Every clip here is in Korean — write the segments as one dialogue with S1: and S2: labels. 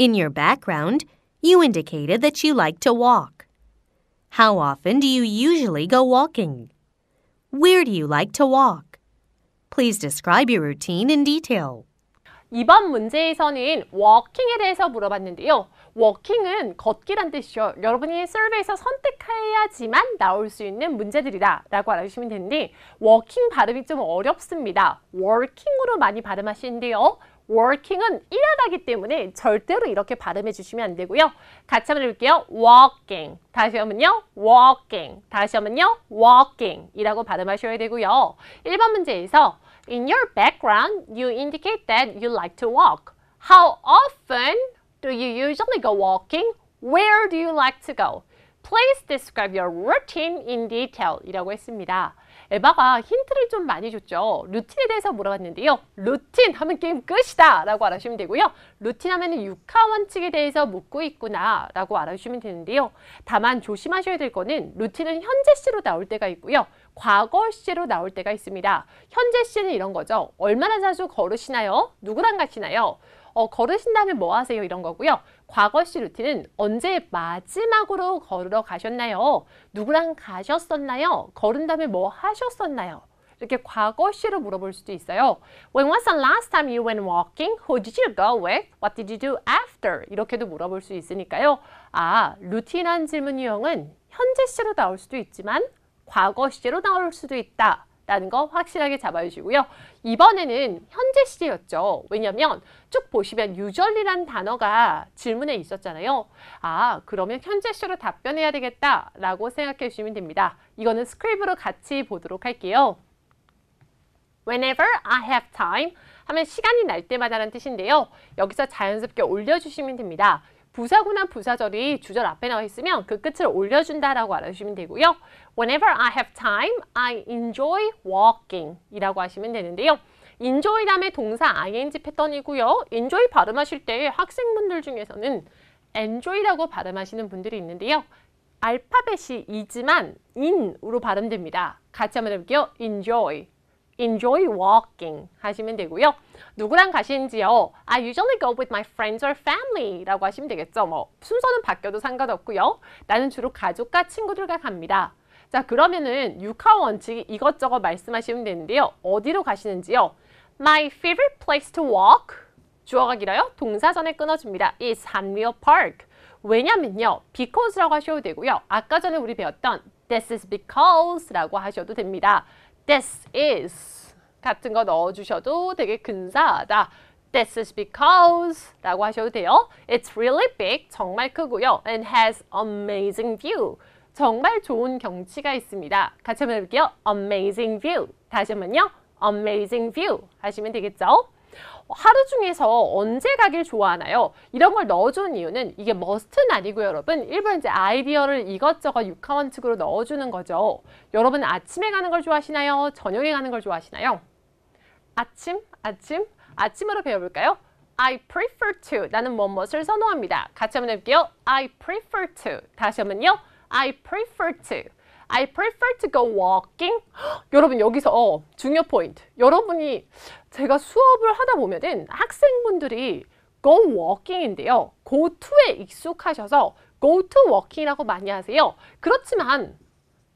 S1: In your background, you indicated that you like to walk. How often do you usually go walking? Where do you like to walk? Please describe your routine in detail.
S2: 이번 문제에서는 walking에 대해서 물어봤는데요. walking은 걷기란 뜻이죠. 여러분이 survey에서 선택해야지만 나올 수 있는 문제들이다 라고 알아주시면 되는데 walking 발음이 좀 어렵습니다. working으로 많이 발음하시는데요. working은 일하다기 때문에 절대로 이렇게 발음해 주시면 안 되고요. 같이 한번 해볼게요. walking. 다시 하면요. walking. 다시 하면요. walking 이라고 발음하셔야 되고요. 1번 문제에서 In your background, you indicate that you like to walk. How often do you usually go walking? Where do you like to go? Please describe your routine in detail 이라고 했습니다. 에바가 힌트를 좀 많이 줬죠. 루틴에 대해서 물어봤는데요. 루틴 하면 게임 끝이다 라고 알아주시면 되고요. 루틴 하면 육하 원칙에 대해서 묻고 있구나 라고 알아주시면 되는데요. 다만 조심하셔야 될 거는 루틴은 현재 시로 나올 때가 있고요. 과거 시로 나올 때가 있습니다. 현재 시는 이런 거죠. 얼마나 자주 걸으시나요? 누구랑 가시나요? 걸으신 다음에 뭐 하세요? 이런 거고요. 과거 시 루틴은 언제 마지막으로 걸으러 가셨나요? 누구랑 가셨었나요? 걸은 다음에 뭐 하셨었나요? 이렇게 과거 시로 물어볼 수도 있어요. When was the last time you went walking? Who did you go with? What did you do after? 이렇게도 물어볼 수 있으니까요. 루틴한 질문 유형은 현재 시로 나올 수도 있지만 과거 시제로 나올 수도 있다 라는 거 확실하게 잡아주시고요. 이번에는 현재 시제였죠. 왜냐하면 쭉 보시면 usually란 단어가 질문에 있었잖아요. 그러면 현재 시로 답변해야 되겠다 라고 생각해 주시면 됩니다. 이거는 스크립으로 같이 보도록 할게요. Whenever I have time 하면 시간이 날 때마다라는 뜻인데요. 여기서 자연스럽게 올려주시면 됩니다. 부사구나 부사절이 주절 앞에 나와 있으면 그 끝을 올려준다라고 알아주시면 되고요. Whenever I have time, I enjoy walking 이라고 하시면 되는데요. enjoy 다음에 동사 ing 패턴이고요. enjoy 발음하실 때 학생분들 중에서는 enjoy라고 발음하시는 분들이 있는데요. 알파벳이 이지만 in으로 발음됩니다. 같이 한번 해볼게요. enjoy. Enjoy walking 하시면 되고요. 누구랑 가시는지요? I usually go with my friends or family 라고 하시면 되겠죠. 순서는 바뀌어도 상관없고요. 나는 주로 가족과 친구들과 갑니다. 자, 그러면은 육하 원칙 이것저것 말씀하시면 되는데요. 어디로 가시는지요? My favorite place to walk 주어가 길어요. 동사 전에 끊어줍니다. is Hanwheel Park. 왜냐면요. because라고 하셔도 되고요. 아까 전에 우리 배웠던 this is because 라고 하셔도 됩니다. This is 같은 거 넣어주셔도 되게 근사하다. This is because 라고 하셔도 돼요. It's really big, 정말 크고요. And has amazing view. 정말 좋은 경치가 있습니다. 같이 한번 해볼게요. Amazing view. 다시 한번요. Amazing view 하시면 되겠죠. 하루 중에서 언제 가길 좋아하나요? 이런 걸 넣어주는 이유는 이게 must는 아니고요, 여러분. 일부러 이제 아이디어를 이것저것 육하 원칙으로 넣어주는 거죠. 여러분 아침에 가는 걸 좋아하시나요? 저녁에 가는 걸 좋아하시나요? 아침으로 배워볼까요? I prefer to. 나는 무엇을 선호합니다. 같이 한번 해볼게요. I prefer to. 다시 한번요. I prefer to. I prefer to go walking. 여러분 여기서 중요 포인트. 여러분이 제가 수업을 하다 보면은 학생분들이 go walking인데요. go to에 익숙하셔서 go to walking이라고 많이 하세요. 그렇지만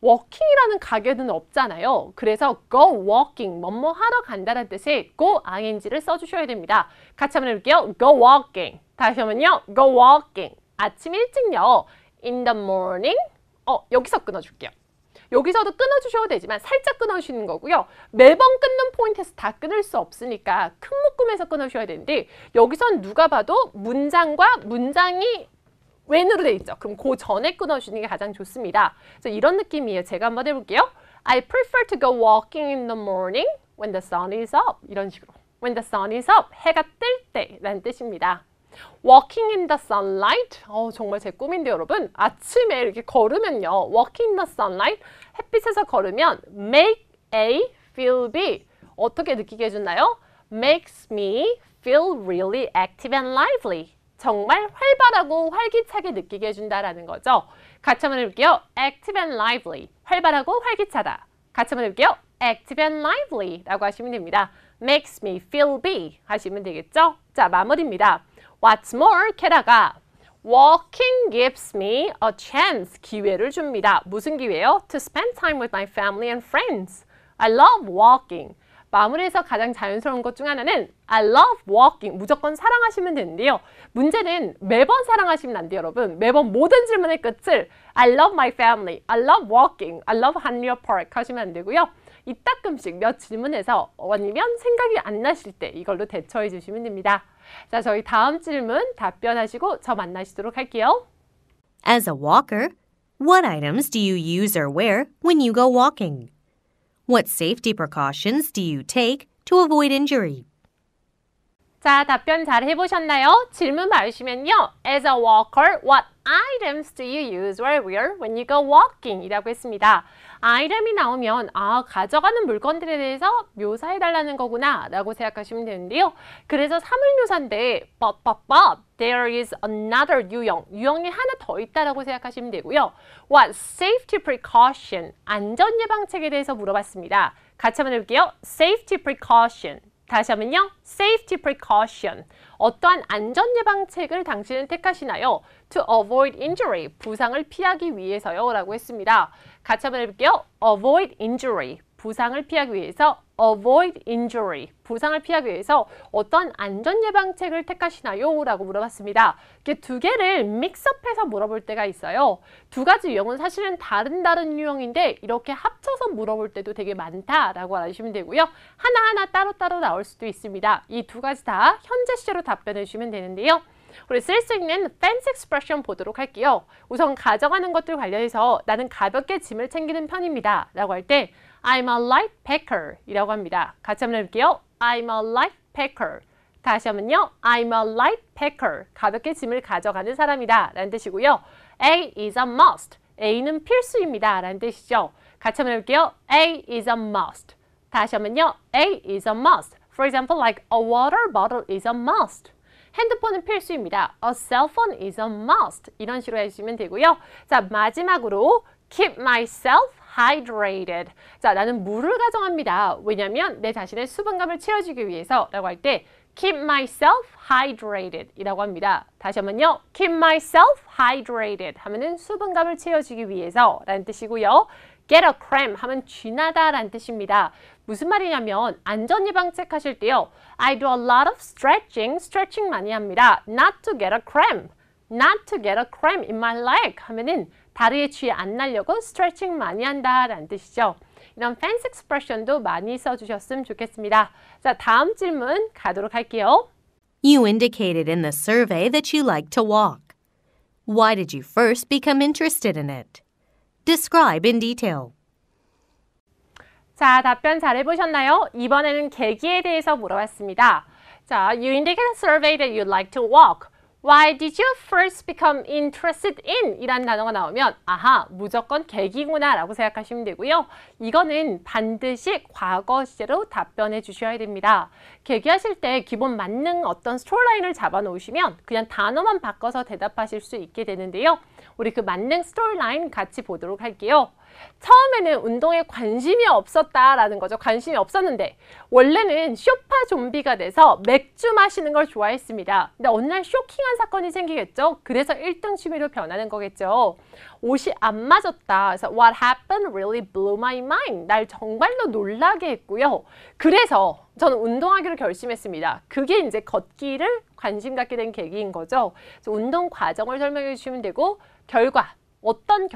S2: walking이라는 가게는 없잖아요. 그래서 go walking, 뭐뭐 하러 간다는 뜻의 go ing를 써주셔야 됩니다. 같이 한번 해볼게요. go walking. 다시 한번요. go walking. 아침 일찍요. in the morning. 여기서 끊어줄게요. 여기서도 끊어주셔도 되지만 살짝 끊어주시는 거고요. 매번 끊는 포인트에서 다 끊을 수 없으니까 큰 묶음에서 끊어주셔야 되는데 여기선 누가 봐도 문장과 문장이 왼으로 돼 있죠. 그럼 그 전에 끊어주시는 게 가장 좋습니다. 그래서 이런 느낌이에요. 제가 한번 해볼게요. I prefer to go walking in the morning when the sun is up. 이런 식으로. When the sun is up. 해가 뜰 때 라는 뜻입니다. Walking in the sunlight. 정말 제 꿈인데 여러분. 아침에 이렇게 걸으면요. Walking in the sunlight. 햇빛에서 걸으면 make A feel B. 어떻게 느끼게 해주나요? Makes me feel really active and lively. 정말 활발하고 활기차게 느끼게 해준다라는 거죠. 같이 한번 해볼게요. Active and lively. 활발하고 활기차다. 같이 한번 해볼게요. Active and lively 라고 하시면 됩니다. Makes me feel B 하시면 되겠죠? 자, 마무리입니다. What's more, 게다가 walking gives me a chance, 기회를 줍니다. 무슨 기회요? To spend time with my family and friends. I love walking. 마무리에서 가장 자연스러운 것 중 하나는 I love walking. 무조건 사랑하시면 되는데요. 문제는 매번 사랑하시면 안 돼요, 여러분. 매번 모든 질문의 끝을 I love my family, I love walking, I love 한리어 Park 하시면 안 되고요. 이따끔씩 몇 질문에서 아니면 생각이 안 나실 때 이걸로 대처해 주시면 됩니다. 자, 저희 다음 질문 답변하시고 저 만나시도록 할게요.
S1: As a walker, what items do you use or wear when you go walking? What safety precautions do you take to avoid injury?
S2: 자, 답변 잘 해보셨나요? 질문 봐주시면요. As a walker, what items do you use or wear when you go walking? 이라고 했습니다. 아이템이 나오면 가져가는 물건들에 대해서 묘사해달라는 거구나 라고 생각하시면 되는데요. 그래서 사물묘사인데 but there is another 유형이 하나 더 있다라고 생각하시면 되고요. What safety precaution? 안전예방책에 대해서 물어봤습니다. 같이 한번 해볼게요. Safety precaution. 다시 한번요. Safety precaution. 어떠한 안전예방책을 당신은 택하시나요? To avoid injury. 부상을 피하기 위해서요. 라고 했습니다. 같이 한번 해볼게요. Avoid injury. 부상을 피하기 위해서 avoid injury. 부상을 피하기 위해서 어떤 안전예방책을 택하시나요? 라고 물어봤습니다. 이렇게 두 개를 믹스업해서 물어볼 때가 있어요. 두 가지 유형은 사실은 다른 유형인데 이렇게 합쳐서 물어볼 때도 되게 많다라고 알아주시면 되고요. 하나하나 따로따로 나올 수도 있습니다. 이 두 가지 다 현재 시제로 답변해 주시면 되는데요. 우리 쓸 수 있는 fancy expression 보도록 할게요. 우선 가져가는 것들 관련해서 나는 가볍게 짐을 챙기는 편입니다. 라고 할 때 I'm a light packer 이라고 합니다. 같이 한번 해볼게요. I'm a light packer. 다시 한번요. I'm a light packer. 가볍게 짐을 가져가는 사람이다 라는 뜻이고요. A is a must. A는 필수입니다 라는 뜻이죠. 같이 한번 해볼게요. A is a must. 다시 한번요. A is a must. For example, like a water bottle is a must. 핸드폰은 필수입니다. A cell phone is a must. 이런 식으로 해주시면 되고요. 자, 마지막으로 keep myself hydrated. 자, 나는 물을 가져갑니다. 왜냐하면 내 자신의 수분감을 채워주기 위해서 라고 할 때 keep myself hydrated 이라고 합니다. 다시 한번요. keep myself hydrated 하면은 수분감을 채워주기 위해서 라는 뜻이고요. get a cramp 하면 쥐나다 라는 뜻입니다. 무슨 말이냐면 안전예방책 하실 때요. I do a lot of stretching 많이 합니다. Not to get a cramp. Not to get a cramp in my leg 하면은 다리에 쥐 안 나려고 스트레칭 많이 한다 라는 뜻이죠. 이런 fancy expression도 많이 써주셨으면 좋겠습니다. 자, 다음 질문 가도록 할게요.
S1: You indicated in the survey that you like to walk. Why did you first become interested in it? Describe in detail.
S2: 자, 답변 잘 해보셨나요? 이번에는 계기에 대해서 물어봤습니다. 자, you indicate in the survey that you like to walk. Why did you first become interested in? 이란 단어가 나오면 아하, 무조건 계기구나 라고 생각하시면 되고요. 이거는 반드시 과거 시제로 답변해 주셔야 됩니다. 계기하실 때 기본 만능 어떤 스토리라인을 잡아 놓으시면 그냥 단어만 바꿔서 대답하실 수 있게 되는데요. 우리 그 만능 스토리라인 같이 보도록 할게요. 처음에는 운동에 관심이 없었다라는 거죠. 관심이 없었는데 원래는 쇼파 좀비가 돼서 맥주 마시는 걸 좋아했습니다. 근데 어느 날 쇼킹한 사건이 생기겠죠. 그래서 1등 취미로 변하는 거겠죠. 옷이 안 맞았다. 그래서 what happened really blew my mind. 날 정말로 놀라게 했고요. 그래서 저는 운동하기로 결심했습니다. 그게 이제 걷기를 관심 갖게 된 계기인 거죠. 그래서 운동 과정을 설명해 주시면 되고 어떤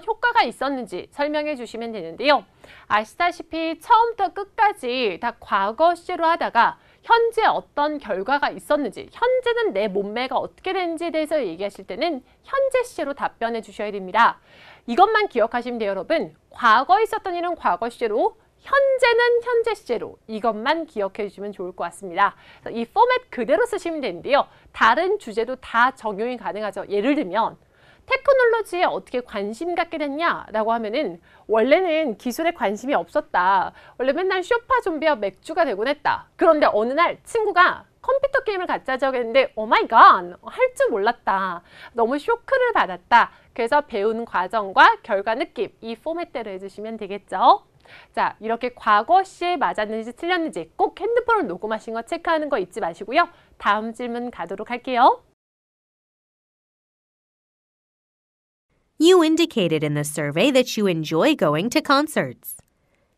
S2: 효과가 있었는지 설명해 주시면 되는데요. 아시다시피 처음부터 끝까지 다 과거 시제로 하다가 현재 어떤 결과가 있었는지, 현재는 내 몸매가 어떻게 되는지에 대해서 얘기하실 때는 현재 시제로 답변해 주셔야 됩니다. 이것만 기억하시면 돼요, 여러분. 과거에 있었던 일은 과거 시제로, 현재는 현재 시제로 이것만 기억해 주시면 좋을 것 같습니다. 이 포맷 그대로 쓰시면 되는데요. 다른 주제도 다 적용이 가능하죠. 예를 들면 테크놀로지에 어떻게 관심 갖게 됐냐라고 하면은 원래는 기술에 관심이 없었다. 원래 맨날 쇼파 좀비와 맥주가 되곤 했다. 그런데 어느 날 친구가 컴퓨터 게임을 같이 하자고 했는데 오 마이 갓! 할 줄 몰랐다. 너무 쇼크를 받았다. 그래서 배운 과정과 결과 느낌 이 포맷대로 해주시면 되겠죠. 자, 이렇게 과거 시에 맞았는지 틀렸는지 꼭 핸드폰을 녹음하신 거 체크하는 거 잊지 마시고요. 다음 질문 가도록 할게요.
S1: You indicated in the survey that you enjoy going to concerts.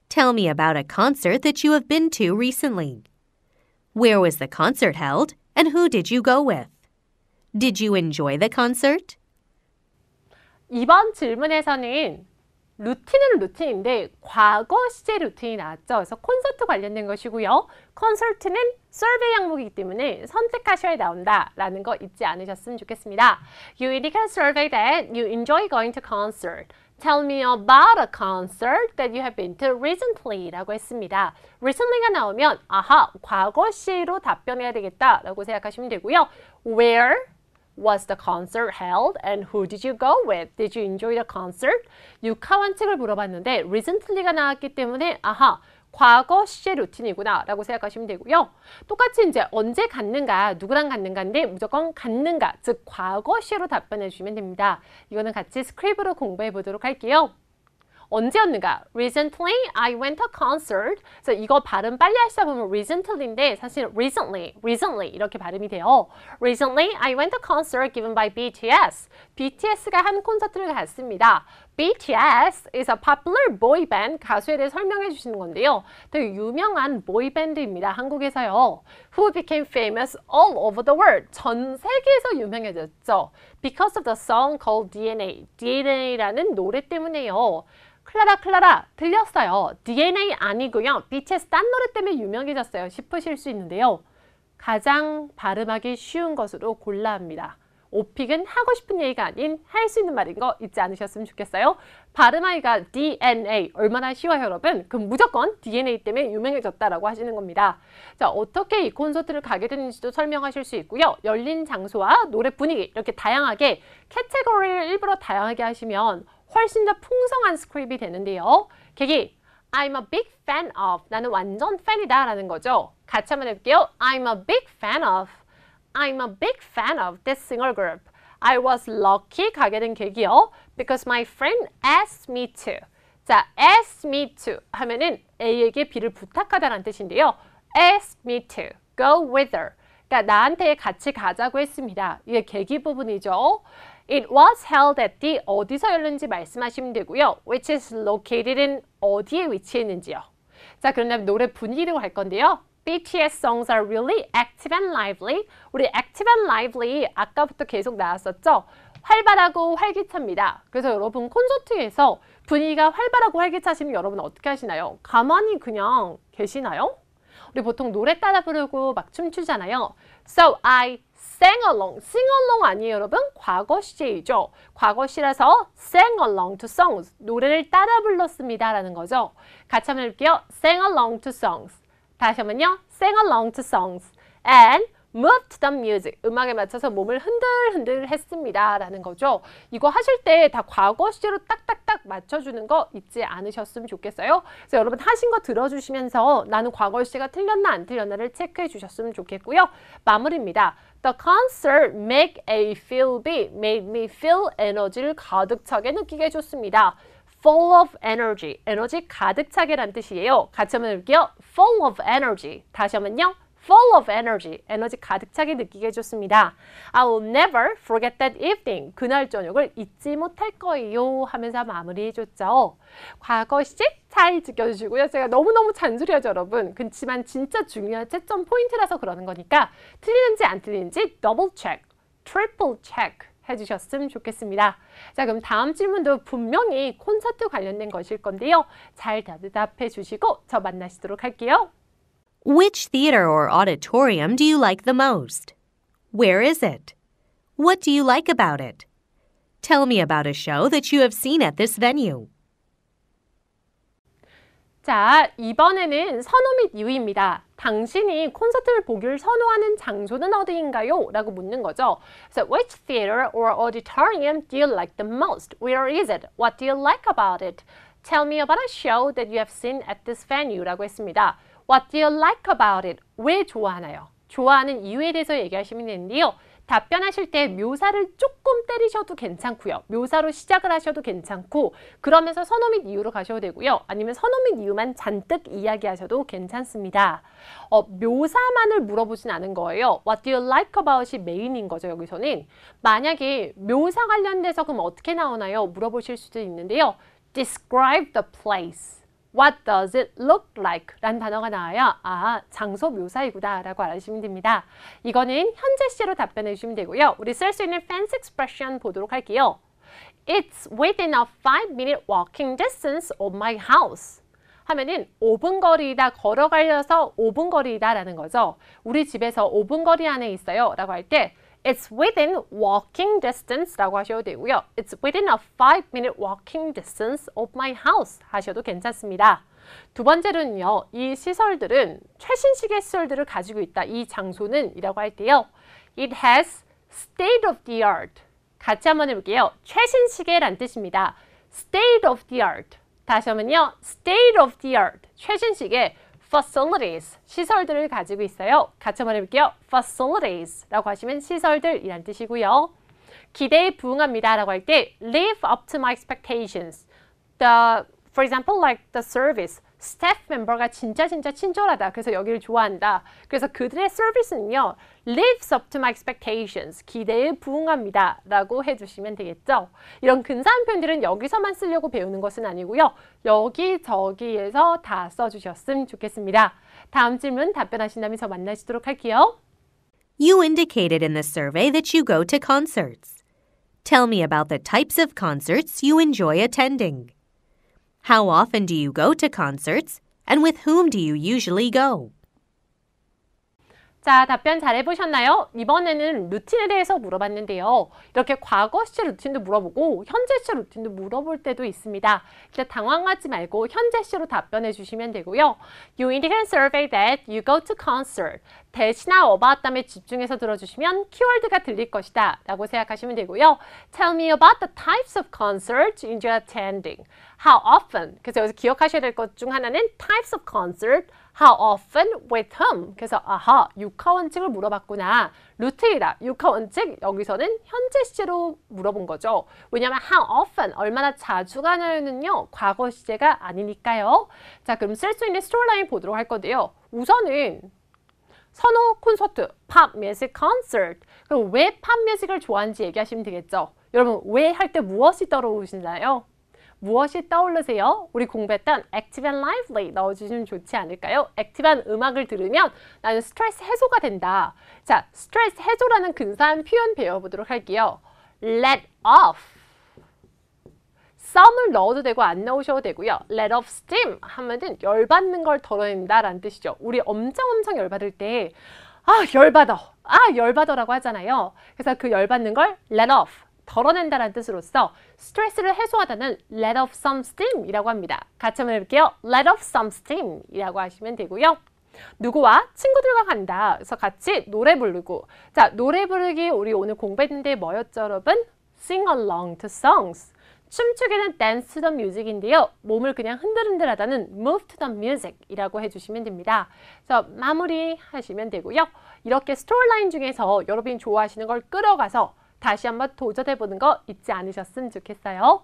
S1: Tell me about a concert that you have been to recently. Where was the concert held, and who did you go with? Did you enjoy the concert?
S2: 이번 질문에서는 루틴은 루틴인데 과거 시제 루틴이 나왔죠. 그래서 콘서트 관련된 것이고요. 콘서트는 서베이 항목이기 때문에 선택하셔야 나온다라는 거 잊지 않으셨으면 좋겠습니다. You indicate survey that you enjoy going to concert. Tell me about a concert that you have been to recently 라고 했습니다. recently가 나오면 아하, 과거 시로 답변해야 되겠다라고 생각하시면 되고요. Where was the concert held and who did you go with? Did you enjoy the concert? 육하원칙을 물어봤는데 recently가 나왔기 때문에 아하, 과거 시제 루틴이구나 라고 생각하시면 되고요. 똑같이 이제 언제 갔는가, 누구랑 갔는가인데 무조건 갔는가, 즉 과거 시로 답변해 주시면 됩니다. 이거는 같이 스크립으로 공부해 보도록 할게요. 언제였는가? Recently, I went to a concert. 그래서 이거 발음 빨리 하시다 보면 recently인데 사실 recently 이렇게 발음이 돼요. Recently, I went to a concert given by BTS. BTS가 한 콘서트를 갔습니다. BTS is a popular boy band. 가수에 대해 설명해 주시는 건데요. 되게 유명한 보이 밴드입니다. 한국에서요. Who became famous all over the world. 전 세계에서 유명해졌죠. Because of the song called DNA. DNA라는 노래 때문에요. 클라라 틀렸어요. DNA 아니고요. BTS 딴 노래 때문에 유명해졌어요. 싶으실 수 있는데요. 가장 발음하기 쉬운 것으로 골라 합니다. 오픽은 하고 싶은 얘기가 아닌 할 수 있는 말인 거 잊지 않으셨으면 좋겠어요. 발음하기가 DNA 얼마나 쉬워요, 여러분? 그럼 무조건 DNA 때문에 유명해졌다라고 하시는 겁니다. 자, 어떻게 이 콘서트를 가게 됐는지도 설명하실 수 있고요. 열린 장소와 노래 분위기 이렇게 다양하게 캐테고리를 일부러 다양하게 하시면 훨씬 더 풍성한 스크립이 되는데요. 계기 I'm a big fan of 나는 완전 팬이다 라는 거죠. 같이 한번 해볼게요. I'm a big fan of I'm a big fan of this singer group. I was lucky 가게 된 계기요. Because my friend asked me to. 자, asked me to 하면은 A에게 B를 부탁하다라는 뜻인데요. asked me to go with her. 그러니까 나한테 같이 가자고 했습니다. 이게 계기 부분이죠. It was held at the 어디서 열렸는지 말씀하시면 되고요. Which is located in 어디에 위치했는지요. 자, 그럼 다음 노래 분위기로 갈 건데요. BTS songs are really active and lively. 우리 active and lively 아까부터 계속 나왔었죠. 활발하고 활기차입니다. 그래서 여러분 콘서트에서 분위기가 활발하고 활기차시면 여러분 어떻게 하시나요? 가만히 그냥 계시나요? 우리 보통 노래 따라 부르고 막 춤추잖아요. So I sang along. sing along 아니에요, 여러분? 과거 시제이죠. 과거 시라서 sang along to songs. 노래를 따라 불렀습니다. 라는 거죠. 같이 한번 해볼게요. sang along to songs. 다시 한번요. sang along to songs. And moved the music. 음악에 맞춰서 몸을 흔들흔들 했습니다. 라는 거죠. 이거 하실 때 다 과거 시제로 딱딱딱 맞춰주는 거 잊지 않으셨으면 좋겠어요. 그래서 여러분 하신 거 들어주시면서 나는 과거 시제가 틀렸나 안 틀렸나를 체크해 주셨으면 좋겠고요. 마무리입니다. The concert made me feel 에너지를 가득 차게 느끼게 해줬습니다. full of energy. 에너지 가득 차게 란 뜻이에요. 같이 한번 해볼게요. full of energy. 다시 한번요. full of energy. 에너지 가득 차게 느끼게 해줬습니다. I will never forget that evening. 그날 저녁을 잊지 못할 거예요. 하면서 마무리해줬죠. 과거 시제 잘 지켜주시고요. 제가 너무너무 잔소리하죠, 여러분. 그렇지만 진짜 중요한 채점 포인트라서 그러는 거니까 틀리는지 안 틀리는지 더블 체크, 트리플 체크 해주셨으면 좋겠습니다. 자, 그럼 다음 질문도 분명히 콘서트 관련된 것일 건데요. 잘 대답해 주시고 저 만나시도록 할게요.
S1: Which theater or auditorium do you like the most? Where is it? What do you like about it? Tell me about a show that you have seen at this venue.
S2: 자, 이번에는 선호 및 이유입니다. 당신이 콘서트를 보기를 선호하는 장소는 어디인가요? 라고 묻는 거죠. So, which theater or auditorium do you like the most? Where is it? What do you like about it? Tell me about a show that you have seen at this venue 라고 했습니다. What do you like about it? 왜 좋아하나요? 좋아하는 이유에 대해서 얘기하시면 되는데요. 답변하실 때 묘사를 조금 때리셔도 괜찮고요. 묘사로 시작을 하셔도 괜찮고 그러면서 선호 및 이유로 가셔도 되고요. 아니면 선호 및 이유만 잔뜩 이야기하셔도 괜찮습니다. 묘사만을 물어보진 않은 거예요. What do you like about이 메인인 거죠. 여기서는. 만약에 묘사 관련돼서 그럼 어떻게 나오나요? 물어보실 수도 있는데요. Describe the place. What does it look like? 라는 단어가 나와야 장소 묘사이구나 라고 알아주시면 됩니다. 이거는 현재 시제로 답변해 주시면 되고요. 우리 쓸 수 있는 fancy expression 보도록 할게요. It's within a 5-minute walking distance of my house. 하면은 5분 거리이다, 걸어가려서 5분 거리이다 라는 거죠. 우리 집에서 5분 거리 안에 있어요 라고 할 때 It's within walking distance 라고 하셔도 되고요. It's within a 5-minute walking distance of my house 하셔도 괜찮습니다. 두 번째로는요. 이 시설들은 최신식의 시설들을 가지고 있다. 이 장소는 이라고 할 때요. It has state of the art. 같이 한번 해볼게요. 최신식의 란 뜻입니다. State of the art. 다시 한번요. State of the art. 최신식의 facilities, 시설들을 가지고 있어요. 같이 한번 해볼게요. facilities 라고 하시면 시설들이란 뜻이고요. 기대에 부응합니다 라고 할 때 live up to my expectations. For example, like the service. 스태프 멤버가 진짜 친절하다. 그래서 여기를 좋아한다. 그래서 그들의 서비스는요. lives up to my expectations. 기대에 부응합니다. 라고 해주시면 되겠죠. 이런 근사한 표현들은 여기서만 쓰려고 배우는 것은 아니고요. 여기저기에서 다 써주셨으면 좋겠습니다. 다음 질문 답변하신 다음에 저 만나시도록 할게요.
S1: You indicated in the survey that you go to concerts. Tell me about the types of concerts you enjoy attending. How often do you go to concerts, and with whom do you usually go?
S2: 자, 답변 잘 해보셨나요? 이번에는 루틴에 대해서 물어봤는데요. 이렇게 과거 시제 루틴도 물어보고 현재 시제 루틴도 물어볼 때도 있습니다. 일단 당황하지 말고 현재 시제로 답변해 주시면 되고요. You indicate in survey that you go to concert. 대시나 about 다음에 집중해서 들어주시면 키워드가 들릴 것이다 라고 생각하시면 되고요. Tell me about the types of concerts you enjoy attending. How often? 그래서 여기서 기억하셔야 될 것 중 하나는 types of concert, how often, with whom. 그래서 육하원칙을 물어봤구나. 루트이다. 육하원칙 여기서는 현재 시제로 물어본 거죠. 왜냐하면 how often, 얼마나 자주 가냐는요. 과거 시제가 아니니까요. 자, 그럼 쓸 수 있는 스토리라인 보도록 할 건데요. 우선은 선호 콘서트, 팝 뮤직 콘서트. 그럼 왜 팝 뮤직을 좋아하는지 얘기하시면 되겠죠. 여러분 왜 할 때 무엇이 떠오르시나요? 무엇이 떠오르세요? 우리 공부했던 active and lively 넣어주시면 좋지 않을까요? 액티브한 음악을 들으면 나는 스트레스 해소가 된다. 자, 스트레스 해소라는 근사한 표현 배워보도록 할게요. let off. 썸을 넣어도 되고 안 넣으셔도 되고요. let off steam 하면은 열받는 걸 덜어낸다 라는 뜻이죠. 우리 엄청 열받을 때 열받아라고 하잖아요. 그래서 그 열받는 걸 let off. 덜어낸다라는 뜻으로서 스트레스를 해소하다는 let off some steam 이라고 합니다. 같이 한번 해볼게요. let off some steam 이라고 하시면 되고요. 누구와? 친구들과 간다. 그래서 같이 노래 부르고. 자, 노래 부르기 우리 오늘 공부했는데 뭐였죠, 여러분? Sing along to songs. 춤추기는 dance to the music인데요. 몸을 그냥 흔들흔들하다는 move to the music 이라고 해주시면 됩니다. 그래서 마무리 하시면 되고요. 이렇게 스토리라인 중에서 여러분이 좋아하시는 걸 끌어가서 다시 한번 도전해보는 거 잊지 않으셨으면 좋겠어요.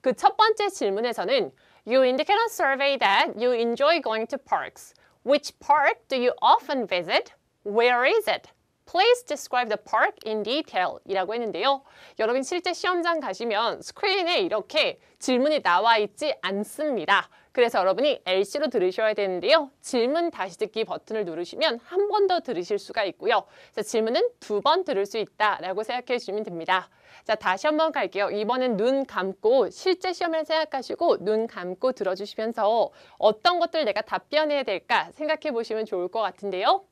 S2: 그 첫 번째 질문에서는 You indicate on survey that you enjoy going to parks. Which park do you often visit? Where is it? Please describe the park in detail 이라고 했는데요. 여러분 실제 시험장 가시면 스크린에 이렇게 질문이 나와 있지 않습니다. 그래서 여러분이 LC로 들으셔야 되는데요. 질문 다시 듣기 버튼을 누르시면 한 번 더 들으실 수가 있고요. 그래서 질문은 2번 들을 수 있다라고 생각해 주시면 됩니다. 자, 다시 한번 갈게요. 이번엔 눈 감고 실제 시험을 생각하시고 눈 감고 들어주시면서 어떤 것들 내가 답변해야 될까 생각해 보시면 좋을 것 같은데요.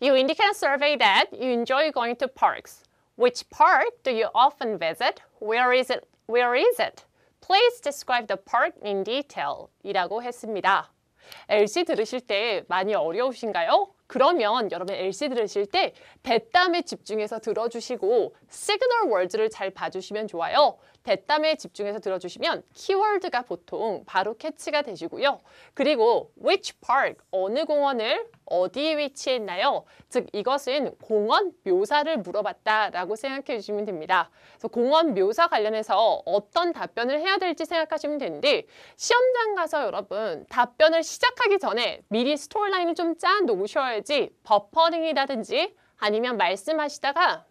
S2: You indicate on survey that you enjoy going to parks. Which park do you often visit? Where is it? Where is it? Please describe the park in detail 이라고 했습니다. LC 들으실 때 많이 어려우신가요? 그러면 여러분 LC 들으실 때 대담에 집중해서 들어주시고 시그널 월드를 잘 봐주시면 좋아요. 대담에 집중해서 들어주시면 키워드가 보통 바로 캐치가 되시고요. 그리고 which park, 어느 공원을 어디에 위치했나요? 즉 이것은 공원 묘사를 물어봤다라고 생각해 주시면 됩니다. 그래서 공원 묘사 관련해서 어떤 답변을 해야 될지 생각하시면 되는데 시험장 가서 여러분 답변을 시작하기 전에 미리 스토리라인을 좀 짜 놓으셔야지 버퍼링이라든지 아니면 말씀하시다가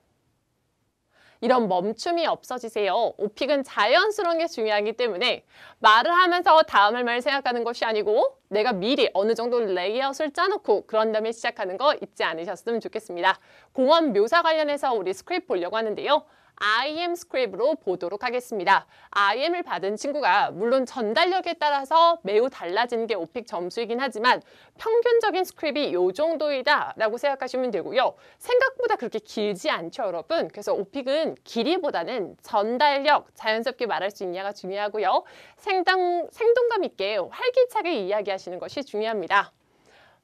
S2: 이런 멈춤이 없어지세요. 오픽은 자연스러운 게 중요하기 때문에 말을 하면서 다음 할 말을 생각하는 것이 아니고 내가 미리 어느 정도 레이아웃을 짜놓고 그런 다음에 시작하는 거 잊지 않으셨으면 좋겠습니다. 공원 묘사 관련해서 우리 스크립트 보려고 하는데요. IM 스크립트로 보도록 하겠습니다. IM을 받은 친구가 물론 전달력에 따라서 매우 달라지는 게 오픽 점수이긴 하지만 평균적인 스크립트이 이 정도이다 라고 생각하시면 되고요. 생각보다 그렇게 길지 않죠, 여러분. 그래서 오픽은 길이보다는 전달력, 자연스럽게 말할 수 있냐가 중요하고요. 생동감 있게 활기차게 이야기하시는 것이 중요합니다.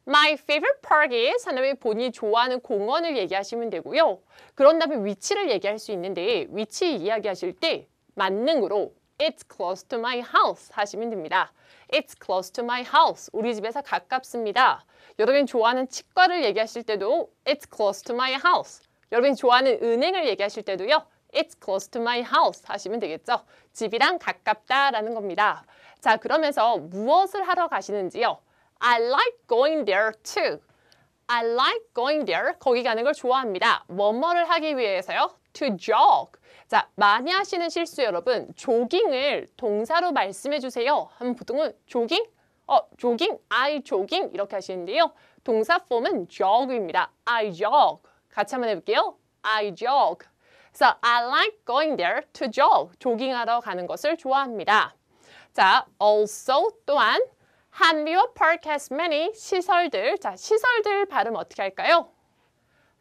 S2: My favorite park is 하면 본인이 좋아하는 공원을 얘기하시면 되고요. 그런 다음에 위치를 얘기할 수 있는데 위치 이야기하실 때 만능으로 It's close to my house 하시면 됩니다. It's close to my house. 우리 집에서 가깝습니다. 여러분이 좋아하는 치과를 얘기하실 때도 It's close to my house. 여러분이 좋아하는 은행을 얘기하실 때도요. It's close to my house 하시면 되겠죠. 집이랑 가깝다라는 겁니다. 자, 그러면서 무엇을 하러 가시는지요? I like going there too. I like going there. 거기 가는 걸 좋아합니다. 뭐뭐를 하기 위해서요? To jog. 자, 많이 하시는 실수 여러분. 조깅을 동사로 말씀해 주세요. 하면 보통은 조깅? 조깅? I jogging? 이렇게 하시는데요. 동사 폼은 jog입니다. I jog. 같이 한번 해볼게요. I jog. 그래서 I like going there to jog. 조깅하러 가는 것을 좋아합니다. 자, also 또한 한리워 Park has many 시설들. 자, 시설들 발음 어떻게 할까요?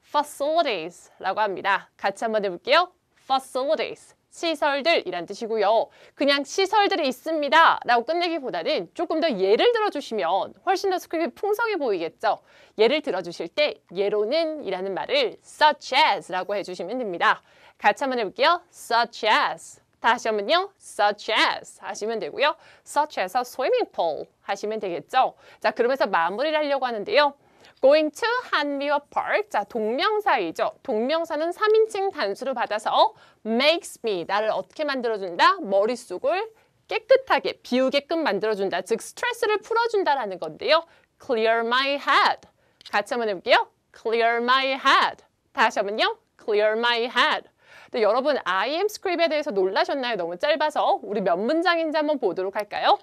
S2: Facilities라고 합니다. 같이 한번 해볼게요. Facilities. 시설들이란 뜻이고요. 그냥 시설들이 있습니다 라고 끝내기보다는 조금 더 예를 들어주시면 훨씬 더 스크립이 풍성해 보이겠죠. 예를 들어주실 때 예로는 이라는 말을 such as 라고 해주시면 됩니다. 같이 한번 해볼게요. such as. 다시 한번요. such as 하시면 되고요. such as a swimming pool 하시면 되겠죠. 자, 그러면서 마무리를 하려고 하는데요. Going to 한리워 Park. 자, 동명사이죠. 동명사는 3인칭 단수로 받아서 makes me, 나를 어떻게 만들어준다? 머릿속을 깨끗하게, 비우게끔 만들어준다. 즉, 스트레스를 풀어준다라는 건데요. Clear my head. 같이 한번 해볼게요. Clear my head. 다시 한번요. Clear my head. 근데 여러분 IM 스크립트에 대해서 놀라셨나요? 너무 짧아서 우리 몇 문장인지 한번 보도록 할까요?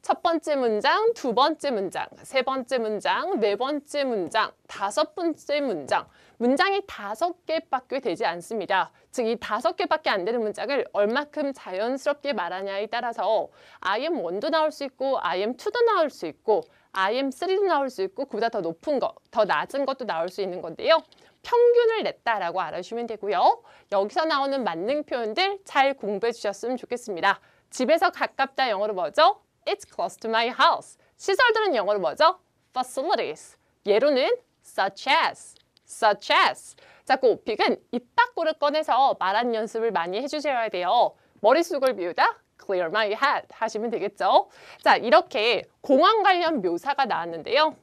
S2: 첫 번째 문장, 두 번째 문장, 세 번째 문장, 네 번째 문장, 다섯 번째 문장. 문장이 5개밖에 되지 않습니다. 즉, 이 5개밖에 안 되는 문장을 얼마큼 자연스럽게 말하냐에 따라서 IM1도 나올 수 있고 IM2도 나올 수 있고 IM3도 나올 수 있고 그보다 더 높은 거, 더 낮은 것도 나올 수 있는 건데요. 평균을 냈다라고 알아주시면 되고요. 여기서 나오는 만능 표현들 잘 공부해 주셨으면 좋겠습니다. 집에서 가깝다 영어로 뭐죠? It's close to my house. 시설들은 영어로 뭐죠? Facilities. 예로는 such as. such as. 자꾸 오픽은 입 밖으로 꺼내서 말하는 연습을 많이 해주셔야 돼요. 머릿속을 비우다 clear my head 하시면 되겠죠. 자, 이렇게 공원 관련 묘사가 나왔는데요.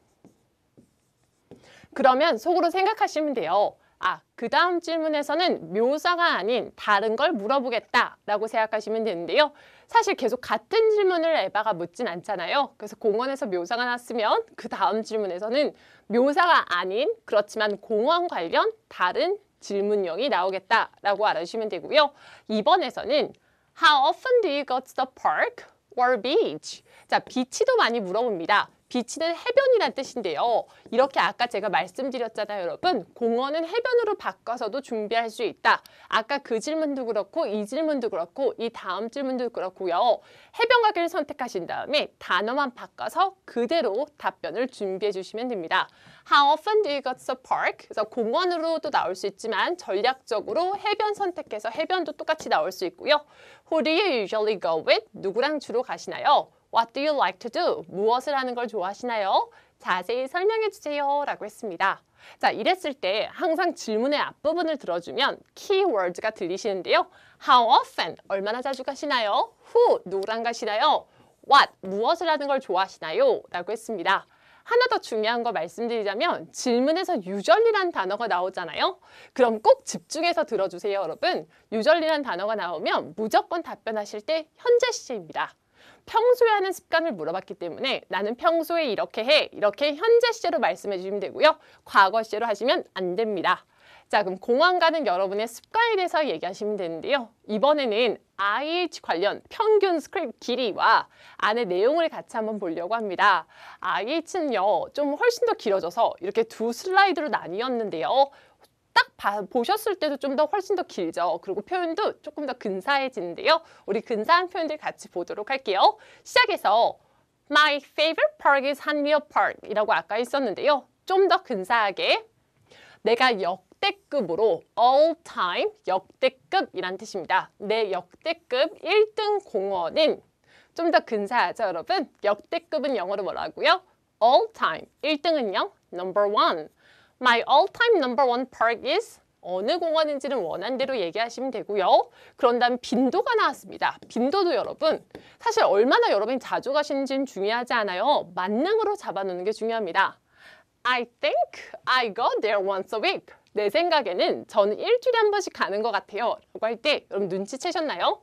S2: 그러면 속으로 생각하시면 돼요. 아, 그 다음 질문에서는 묘사가 아닌 다른 걸 물어보겠다라고 생각하시면 되는데요. 사실 계속 같은 질문을 에바가 묻진 않잖아요. 그래서 공원에서 묘사가 났으면 그 다음 질문에서는 묘사가 아닌 그렇지만 공원 관련 다른 질문형이 나오겠다라고 알아주시면 되고요. 이번에서는 How often do you go to the park or beach? 자, 비치도 많이 물어봅니다. 비치는 해변이란 뜻인데요. 이렇게 아까 제가 말씀드렸잖아요, 여러분. 공원은 해변으로 바꿔서도 준비할 수 있다. 아까 그 질문도 그렇고 이 질문도 그렇고 이 다음 질문도 그렇고요. 해변 가기를 선택하신 다음에 단어만 바꿔서 그대로 답변을 준비해 주시면 됩니다. How often do you go to the park? 그래서 공원으로도 나올 수 있지만 전략적으로 해변 선택해서 해변도 똑같이 나올 수 있고요. Who do you usually go with? 누구랑 주로 가시나요? What do you like to do? 무엇을 하는 걸 좋아하시나요? 자세히 설명해 주세요 라고 했습니다. 자, 이랬을 때 항상 질문의 앞부분을 들어주면 키워드가 들리시는데요. How often? 얼마나 자주 가시나요? Who? 누구랑 가시나요? What? 무엇을 하는 걸 좋아하시나요? 라고 했습니다. 하나 더 중요한 거 말씀드리자면 질문에서 usually란 단어가 나오잖아요. 그럼 꼭 집중해서 들어주세요, 여러분. usually란 단어가 나오면 무조건 답변하실 때 현재 시제입니다. 평소에 하는 습관을 물어봤기 때문에 나는 평소에 이렇게 해, 이렇게 현재 시제로 말씀해 주시면 되고요. 과거 시제로 하시면 안 됩니다. 자, 그럼 공항 가는 여러분의 습관에 대해서 얘기하시면 되는데요. 이번에는 IH 관련 평균 스크립트 길이와 안의 내용을 같이 한번 보려고 합니다. IH는요, 좀 훨씬 더 길어져서 이렇게 두 슬라이드로 나뉘었는데요. 딱 보셨을 때도 좀 더 훨씬 더 길죠. 그리고 표현도 조금 더 근사해지는데요. 우리 근사한 표현들 같이 보도록 할게요. 시작해서 My favorite park is 한미어 Park 이라고 아까 했었는데요. 좀 더 근사하게 내가 역대급으로 all time 역대급이란 뜻입니다. 내 역대급 1등 공원은 좀 더 근사하죠, 여러분? 역대급은 영어로 뭐라고요? all time 1등은요? number one. My all-time number one park is 어느 공원인지는 원한 대로 얘기하시면 되고요. 그런 다음 빈도가 나왔습니다. 빈도도 여러분 사실 얼마나 여러분이 자주 가시는지는 중요하지 않아요. 만능으로 잡아놓는 게 중요합니다. I think I go there once a week. 내 생각에는 저는 일주일에 한 번씩 가는 것 같아요. 라고 할 때 여러분 눈치채셨나요?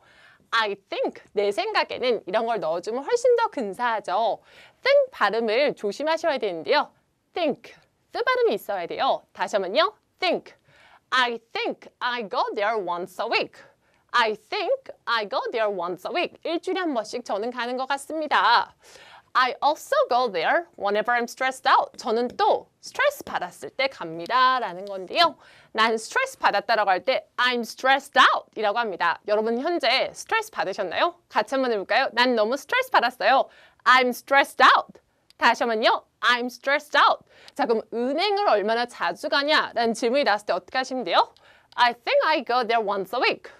S2: I think, 내 생각에는 이런 걸 넣어주면 훨씬 더 근사하죠. think 발음을 조심하셔야 되는데요. think, 뜨 발음이 있어야 돼요. 다시 한번요. think. I think I go there once a week. I think I go there once a week. 일주일에 한 번씩 저는 가는 것 같습니다. I also go there whenever I'm stressed out. 저는 또 스트레스 받았을 때 갑니다. 라는 건데요. 난 스트레스 받았다라고 할 때 I'm stressed out 이라고 합니다. 여러분 현재 스트레스 받으셨나요? 같이 한번 해볼까요? 난 너무 스트레스 받았어요. I'm stressed out. 다시 한번요. I'm stressed out. 자, 그럼 은행을 얼마나 자주 가냐라는 질문이 나왔을 때 어떻게 하시면 돼요? I think I go there once a week.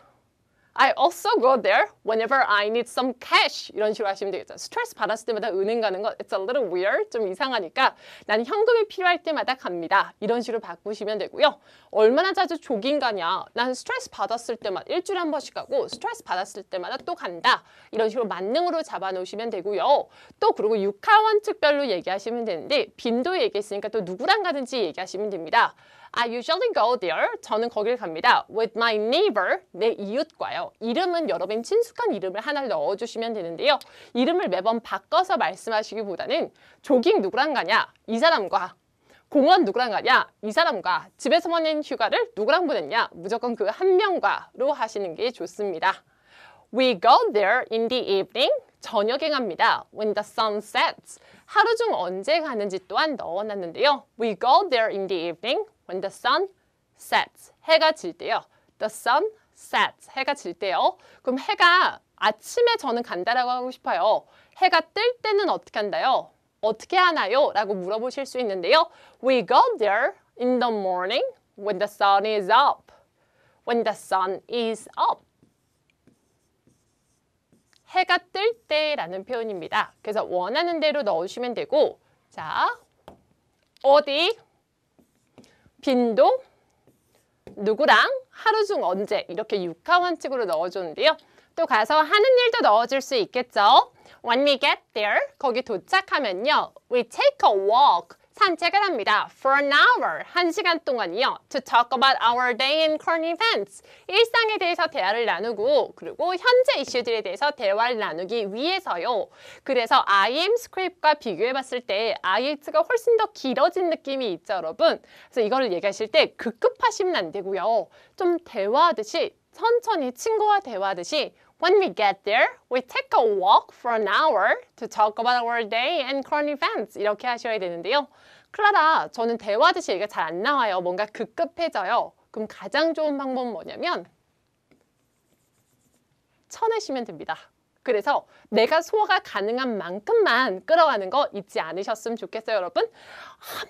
S2: I also go there whenever I need some cash. 이런 식으로 하시면 되겠죠. 스트레스 받았을 때마다 은행 가는 거 it's a little weird. 좀 이상하니까 난 현금이 필요할 때마다 갑니다. 이런 식으로 바꾸시면 되고요. 얼마나 자주 조깅 가냐. 난 스트레스 받았을 때마다 일주일에 한 번씩 가고 스트레스 받았을 때마다 또 간다. 이런 식으로 만능으로 잡아놓으시면 되고요. 또 그리고 육하원칙별로 얘기하시면 되는데 빈도 얘기했으니까 또 누구랑 가든지 얘기하시면 됩니다. I usually go there. 저는 거길 갑니다. With my neighbor. 내 이웃과요. 이름은 여러분 친숙한 이름을 하나를 넣어주시면 되는데요. 이름을 매번 바꿔서 말씀하시기보다는 조깅 누구랑 가냐? 이 사람과. 공원 누구랑 가냐? 이 사람과. 집에서 보낸 휴가를 누구랑 보냈냐? 무조건 그 한 명과로 하시는 게 좋습니다. We go there in the evening. 저녁에 갑니다. When the sun sets. 하루 중 언제 가는지 또한 넣어놨는데요. We go there in the evening. When the sun sets. 해가 질 때요. The sun sets. 해가 질 때요. 그럼 해가 아침에 저는 간다라고 하고 싶어요. 해가 뜰 때는 어떻게 한다요? 어떻게 하나요? 라고 물어보실 수 있는데요. We go there in the morning when the sun is up. When the sun is up. 해가 뜰 때라는 표현입니다. 그래서 원하는 대로 넣으시면 되고 자, 어디, 빈도, 누구랑, 하루 중 언제 이렇게 육하원칙으로 넣어줬는데요. 또 가서 하는 일도 넣어줄 수 있겠죠. When we get there, 거기 도착하면요. We take a walk, 산책을 합니다. For an hour, 1시간 동안이요. To talk about our day and current events. 일상에 대해서 대화를 나누고 그리고 현재 이슈들에 대해서 대화를 나누기 위해서요. 그래서 IM 스크립트과 비교해봤을 때 IH가 훨씬 더 길어진 느낌이 있죠, 여러분. 그래서 이거를 얘기하실 때 급급하시면 안 되고요. 좀 대화하듯이 천천히 친구와 대화하듯이 When we get there, we take a walk for an hour to talk about our day and current events. 이렇게 하셔야 되는데요. 클라라, 저는 대화하듯이 얘기가 잘 안 나와요. 뭔가 급급해져요. 그럼 가장 좋은 방법은 뭐냐면 쳐내시면 됩니다. 그래서 내가 소화가 가능한 만큼만 끌어가는 거 잊지 않으셨으면 좋겠어요, 여러분.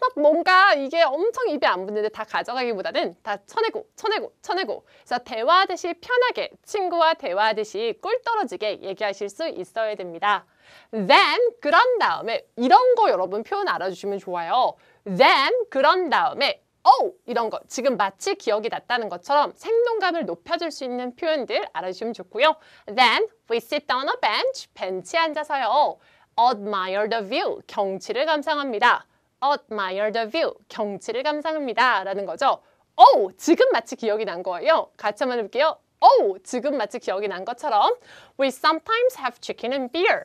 S2: 막 뭔가 이게 엄청 입에 안 붙는데 다 가져가기보다는 다 쳐내고 쳐내고 쳐내고. 그래서 대화하듯이 편하게 친구와 대화하듯이 꿀 떨어지게 얘기하실 수 있어야 됩니다. Then 그런 다음에 이런 거 여러분 표현 알아주시면 좋아요. Then 그런 다음에 이런 거 지금 마치 기억이 났다는 것처럼 생동감을 높여줄 수 있는 표현들 알아주시면 좋고요. Then we sit down a bench. 벤치에 앉아서요. Admire the view. 경치를 감상합니다. Admire the view. 경치를 감상합니다. 라는 거죠. 지금 마치 기억이 난 거예요. 같이 한번 해볼게요. 지금 마치 기억이 난 것처럼 We sometimes have chicken and beer.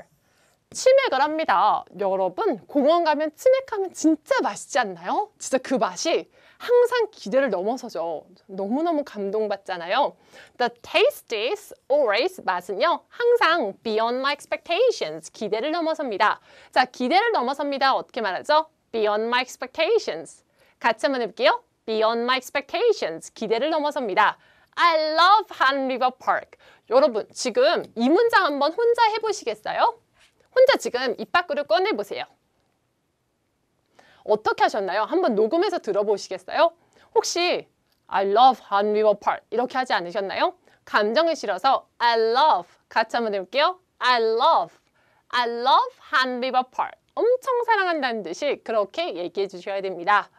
S2: 치맥을 합니다. 여러분 공원 가면 치맥하면 진짜 맛있지 않나요? 진짜 그 맛이 항상 기대를 넘어서죠. 너무너무 감동받잖아요. The taste is always 맛은요. 항상 beyond my expectations. 기대를 넘어섭니다. 자, 기대를 넘어섭니다. 어떻게 말하죠? Beyond my expectations. 같이 한번 해볼게요. Beyond my expectations. 기대를 넘어섭니다. I love Han River Park. 여러분 지금 이 문장 한번 혼자 해보시겠어요? 혼자 지금 입 밖으로 꺼내보세요. 어떻게 하셨나요? 한번 녹음해서 들어보시겠어요? 혹시 I love Han River Park 이렇게 하지 않으셨나요? 감정이 실어서 I love 같이 한번 해볼게요. I love Han River Park 엄청 사랑한다는 듯이 그렇게 얘기해 주셔야 됩니다.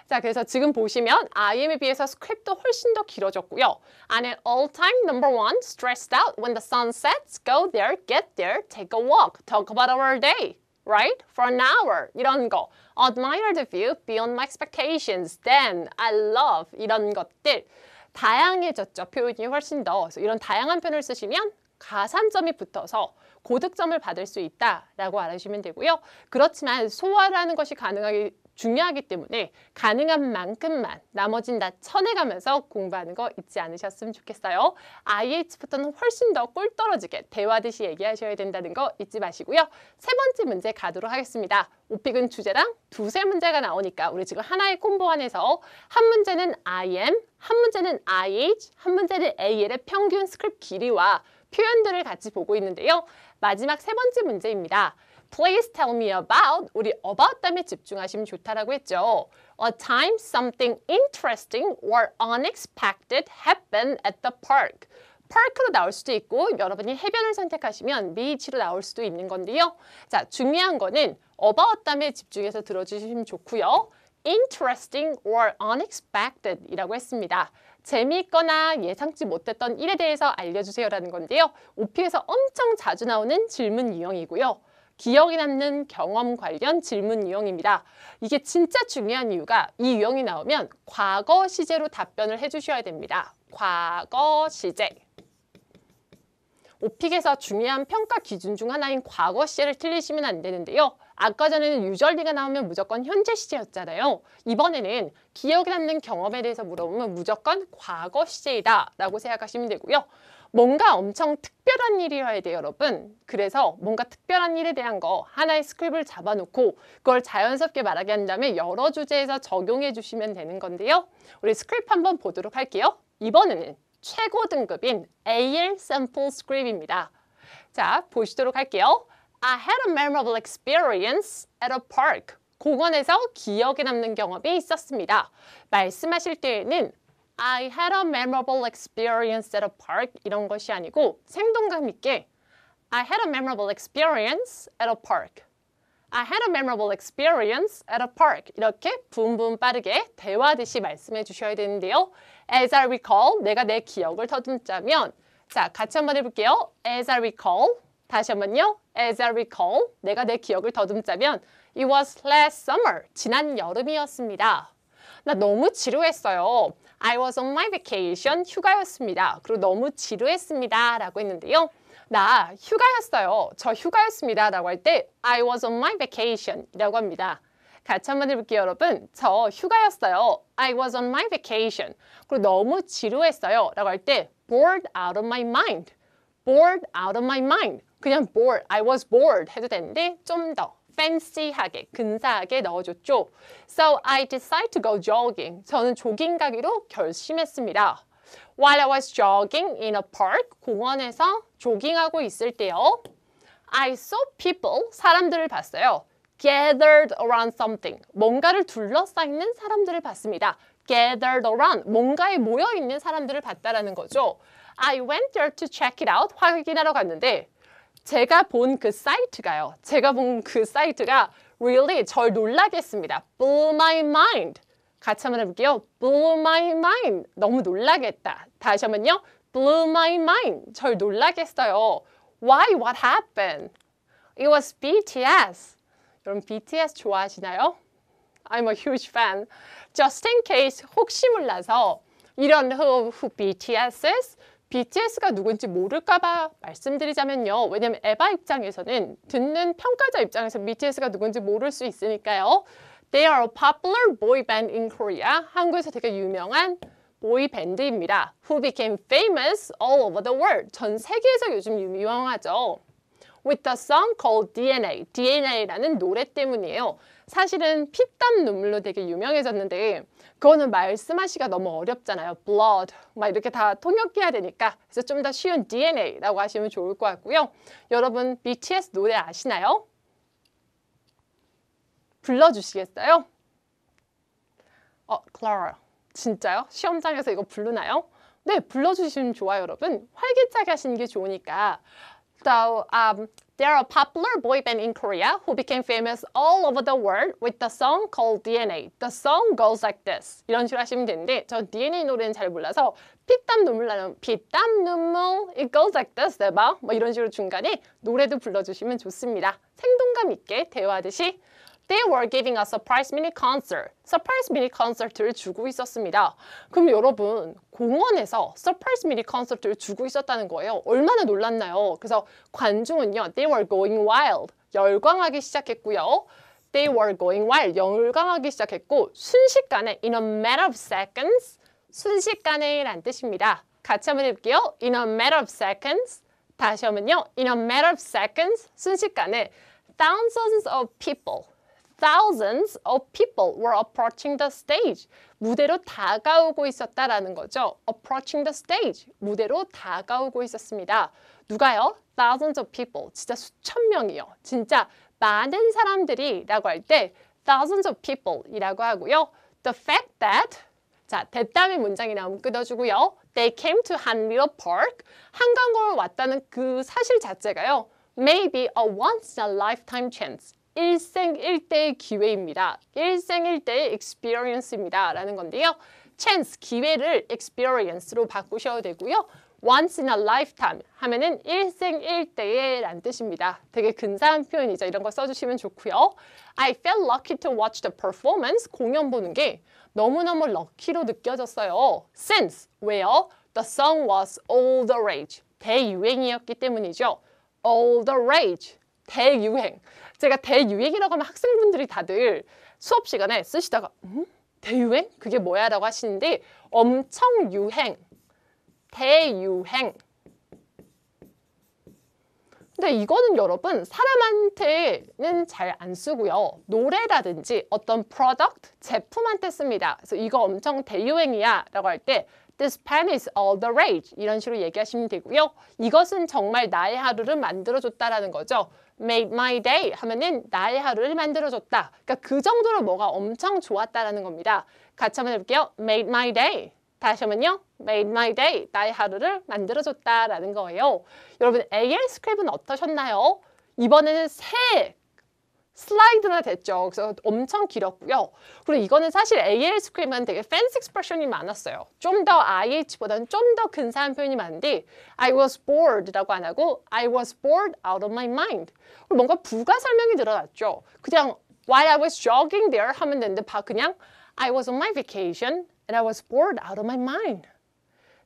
S2: 자, 그래서 지금 보시면 IM에 비해서 스크립트도 훨씬 더 길어졌고요. 안에 all time number one, stressed out when the sun sets, go there, get there, take a walk, talk about our day, right? For an hour, 이런 거. Admire the view beyond my expectations, then, I love, 이런 것들. 다양해졌죠, 표현이 훨씬 더. 그래서 이런 다양한 표현을 쓰시면 가산점이 붙어서 고득점을 받을 수 있다라고 알아주시면 되고요. 그렇지만 소화라는 것이 중요하기 때문에 가능한 만큼만 나머진 다 쳐내가면서 공부하는 거 잊지 않으셨으면 좋겠어요. IH부터는 훨씬 더 꿀 떨어지게 대화듯이 얘기하셔야 된다는 거 잊지 마시고요. 세 번째 문제 가도록 하겠습니다. 오픽은 주제랑 두세 문제가 나오니까 우리 지금 하나의 콤보 안에서 한 문제는 IM, 한 문제는 IH, 한 문제는 AL의 평균 스크립트 길이와 표현들을 같이 보고 있는데요. 마지막 세 번째 문제입니다. Please tell me about, 우리 about 다음에 집중하시면 좋다라고 했죠. A time something interesting or unexpected happened at the park. park로 나올 수도 있고 여러분이 해변을 선택하시면 미치로 나올 수도 있는 건데요. 자, 중요한 거는 about 다음에 집중해서 들어주시면 좋고요. interesting or unexpected 이라고 했습니다. 재미있거나 예상치 못했던 일에 대해서 알려주세요라는 건데요. OP에서 엄청 자주 나오는 질문 유형이고요. 기억에 남는 경험 관련 질문 유형입니다. 이게 진짜 중요한 이유가 이 유형이 나오면 과거 시제로 답변을 해주셔야 됩니다. 과거 시제. 오픽에서 중요한 평가 기준 중 하나인 과거 시제를 틀리시면 안 되는데요. 아까 전에는 유절리가 나오면 무조건 현재 시제였잖아요. 이번에는 기억에 남는 경험에 대해서 물어보면 무조건 과거 시제이다 라고 생각하시면 되고요. 뭔가 엄청 특별한 일이어야 돼요, 여러분. 그래서 뭔가 특별한 일에 대한 거 하나의 스크립을 잡아놓고 그걸 자연스럽게 말하게 한 다음에 여러 주제에서 적용해 주시면 되는 건데요. 우리 스크립 한번 보도록 할게요. 이번에는 최고 등급인 AL 샘플 스크립입니다. 자, 보시도록 할게요. I had a memorable experience at a park. 공원에서 기억에 남는 경험이 있었습니다. 말씀하실 때에는 I had a memorable experience at a park 이런 것이 아니고 생동감 있게 I had a memorable experience at a park. I had a memorable experience at a park. 이렇게 붐붐 빠르게 대화하듯이 말씀해 주셔야 되는데요. As I recall, 내가 내 기억을 더듬자면 자, 같이 한번 해볼게요. As I recall, 다시 한번요. As I recall, 내가 내 기억을 더듬자면 It was last summer, 지난 여름이었습니다. 나 너무 지루했어요. I was on my vacation, 휴가였습니다. 그리고 너무 지루했습니다 라고 했는데요. 나 휴가였어요. 저 휴가였습니다 라고 할 때 I was on my vacation 이라고 합니다. 같이 한번 해볼게요, 여러분. 저 휴가였어요. I was on my vacation. 그리고 너무 지루했어요 라고 할 때 bored out of my mind. bored out of my mind. 그냥 bored, I was bored 해도 되는데 좀 더 fancy하게, 근사하게 넣어줬죠. So I decided to go jogging. 저는 조깅 가기로 결심했습니다. While I was jogging in a park, 공원에서 조깅하고 있을 때요. I saw people, 사람들을 봤어요. Gathered around something, 뭔가를 둘러싸있는 사람들을 봤습니다. Gathered around, 뭔가에 모여있는 사람들을 봤다라는 거죠. I went there to check it out, 확인하러 갔는데 제가 본 그 사이트가요. 제가 본 그 사이트가 really 절 놀라게 했습니다. blew my mind. 같이 한번 해볼게요. blew my mind. 너무 놀라게 했다. 다시 한번요. blew my mind. 절 놀라게 했어요. Why? What happened? It was BTS. 여러분 BTS 좋아하시나요? I'm a huge fan. Just in case 혹시 몰라서 이런 who BTS가 누군지 모를까봐 말씀드리자면요. 왜냐면 에바 입장에서는 듣는 평가자 입장에서 BTS가 누군지 모를 수 있으니까요. They are a popular boy band in Korea. 한국에서 되게 유명한 보이 밴드입니다. Who became famous all over the world. 전 세계에서 요즘 유명하죠. With a song called DNA. DNA라는 노래 때문이에요. 사실은 피땀 눈물로 되게 유명해졌는데 그거는 말씀하시기가 너무 어렵잖아요. blood 막 이렇게 다 통역해야 되니까 그래서 좀 더 쉬운 DNA라고 하시면 좋을 것 같고요. 여러분 BTS 노래 아시나요? 불러주시겠어요? 클라라 진짜요? 시험장에서 이거 부르나요? 네, 불러주시면 좋아요, 여러분. 활기차게 하시는 게 좋으니까. So, they are a popular boy band in Korea who became famous all over the world with the song called DNA. The song goes like this. 이런 식으로 하시면 되는데 저 DNA 노래는 잘 몰라서 피땀 눈물 나는 피땀 눈물 it goes like this. 대박. 뭐 이런 식으로 중간에 노래도 불러주시면 좋습니다. 생동감 있게 대화하듯이 They were giving a surprise mini concert. surprise mini concert를 주고 있었습니다. 그럼 여러분 공원에서 surprise mini concert를 주고 있었다는 거예요. 얼마나 놀랐나요? 그래서 관중은요. They were going wild. 열광하기 시작했고요. They were going wild. 열광하기 시작했고 순식간에 in a matter of seconds. 순식간에 라는 뜻입니다. 같이 한번 해볼게요. In a matter of seconds. 다시 하면요. In a matter of seconds. 순식간에 thousands of people. Thousands of people were approaching the stage. 무대로 다가오고 있었다라는 거죠. Approaching the stage. 무대로 다가오고 있었습니다. 누가요? Thousands of people. 진짜 수천 명이요. 진짜 많은 사람들이 라고 할 때 thousands of people 이라고 하고요. The fact that 자, 대다음의 문장이 나오면 끊어주고요. They came to Hanriel Park. 한강공원 왔다는 그 사실 자체가요. Maybe a once in a lifetime chance. 일생일대의 기회입니다. 일생일대의 experience입니다. 라는 건데요. chance, 기회를 experience로 바꾸셔도 되고요. once in a lifetime 하면은 일생일대의 라는 뜻입니다. 되게 근사한 표현이죠. 이런 거 써주시면 좋고요. I felt lucky to watch the performance. 공연 보는 게 너무너무 럭키로 느껴졌어요. Since, 왜요? The song was all the rage. 대유행이었기 때문이죠. All the rage. 대유행. 제가 대유행이라고 하면 학생분들이 다들 수업 시간에 쓰시다가 대유행? 그게 뭐야? 라고 하시는데 엄청 유행, 대유행. 근데 이거는 여러분 사람한테는 잘 안 쓰고요. 노래라든지 어떤 프로덕트, 제품한테 씁니다. 그래서 이거 엄청 대유행이야 라고 할 때 This pen is all the rage. 이런 식으로 얘기하시면 되고요. 이것은 정말 나의 하루를 만들어줬다라는 거죠. Made my day 하면은 나의 하루를 만들어줬다. 그러니까 그 정도로 뭐가 엄청 좋았다라는 겁니다. 같이 한번 해볼게요. Made my day. 다시 하면요. Made my day. 나의 하루를 만들어줬다라는 거예요. 여러분 AL 스크립은 어떠셨나요? 이번에는 새 슬라이드나 됐죠. 그래서 엄청 길었고요. 그리고 이거는 사실 AL 스크립은 되게 팬시 익스프레션이 많았어요. 좀 더 IH보다는 좀 더 근사한 표현이 많은데 I was bored라고 안 하고 I was bored out of my mind. 그리고 뭔가 부가 설명이 늘어났죠. 그냥 while I was jogging there 하면 되는데 그냥 I was on my vacation and I was bored out of my mind.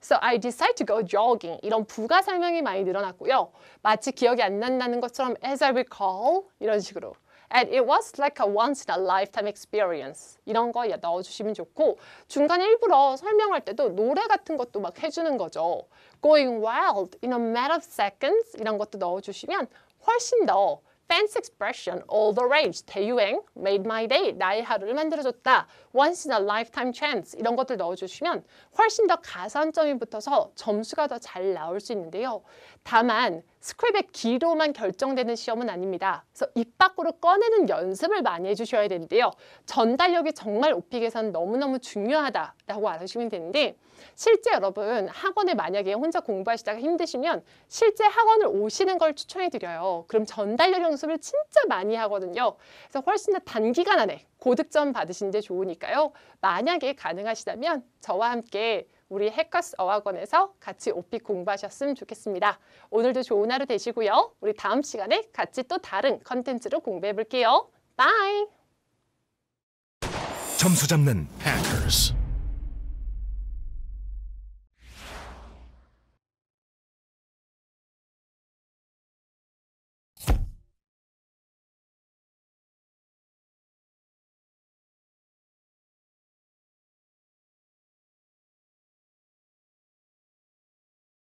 S2: So I decided to go jogging. 이런 부가 설명이 많이 늘어났고요. 마치 기억이 안 난다는 것처럼 as I recall 이런 식으로. And it was like a once in a lifetime experience. 이런 거 넣어주시면 좋고 중간에 일부러 설명할 때도 노래 같은 것도 막 해주는 거죠. Going wild in a matter of seconds 이런 것도 넣어주시면 훨씬 더 fancy expression, all the rage, 대유행, made my day, 나의 하루를 만들어줬다, once in a lifetime chance 이런 것들 넣어주시면 훨씬 더 가산점이 붙어서 점수가 더 잘 나올 수 있는데요. 다만 스크립의 길이로만 결정되는 시험은 아닙니다. 그래서 입 밖으로 꺼내는 연습을 많이 해주셔야 되는데요. 전달력이 정말 오픽에서는 너무너무 중요하다라고 알아주시면 되는데 실제 여러분 학원에 만약에 혼자 공부하시다가 힘드시면 실제 학원을 오시는 걸 추천해드려요. 그럼 전달력 연습을 진짜 많이 하거든요. 그래서 훨씬 더 단기간 안에 고득점 받으시는 데 좋으니까요. 만약에 가능하시다면 저와 함께 우리 해커스 어학원에서 같이 오픽 공부하셨으면 좋겠습니다. 오늘도 좋은 하루 되시고요. 우리 다음 시간에 같이 또 다른 컨텐츠로 공부해 볼게요. 바이!
S3: 점수 잡는 Hackers.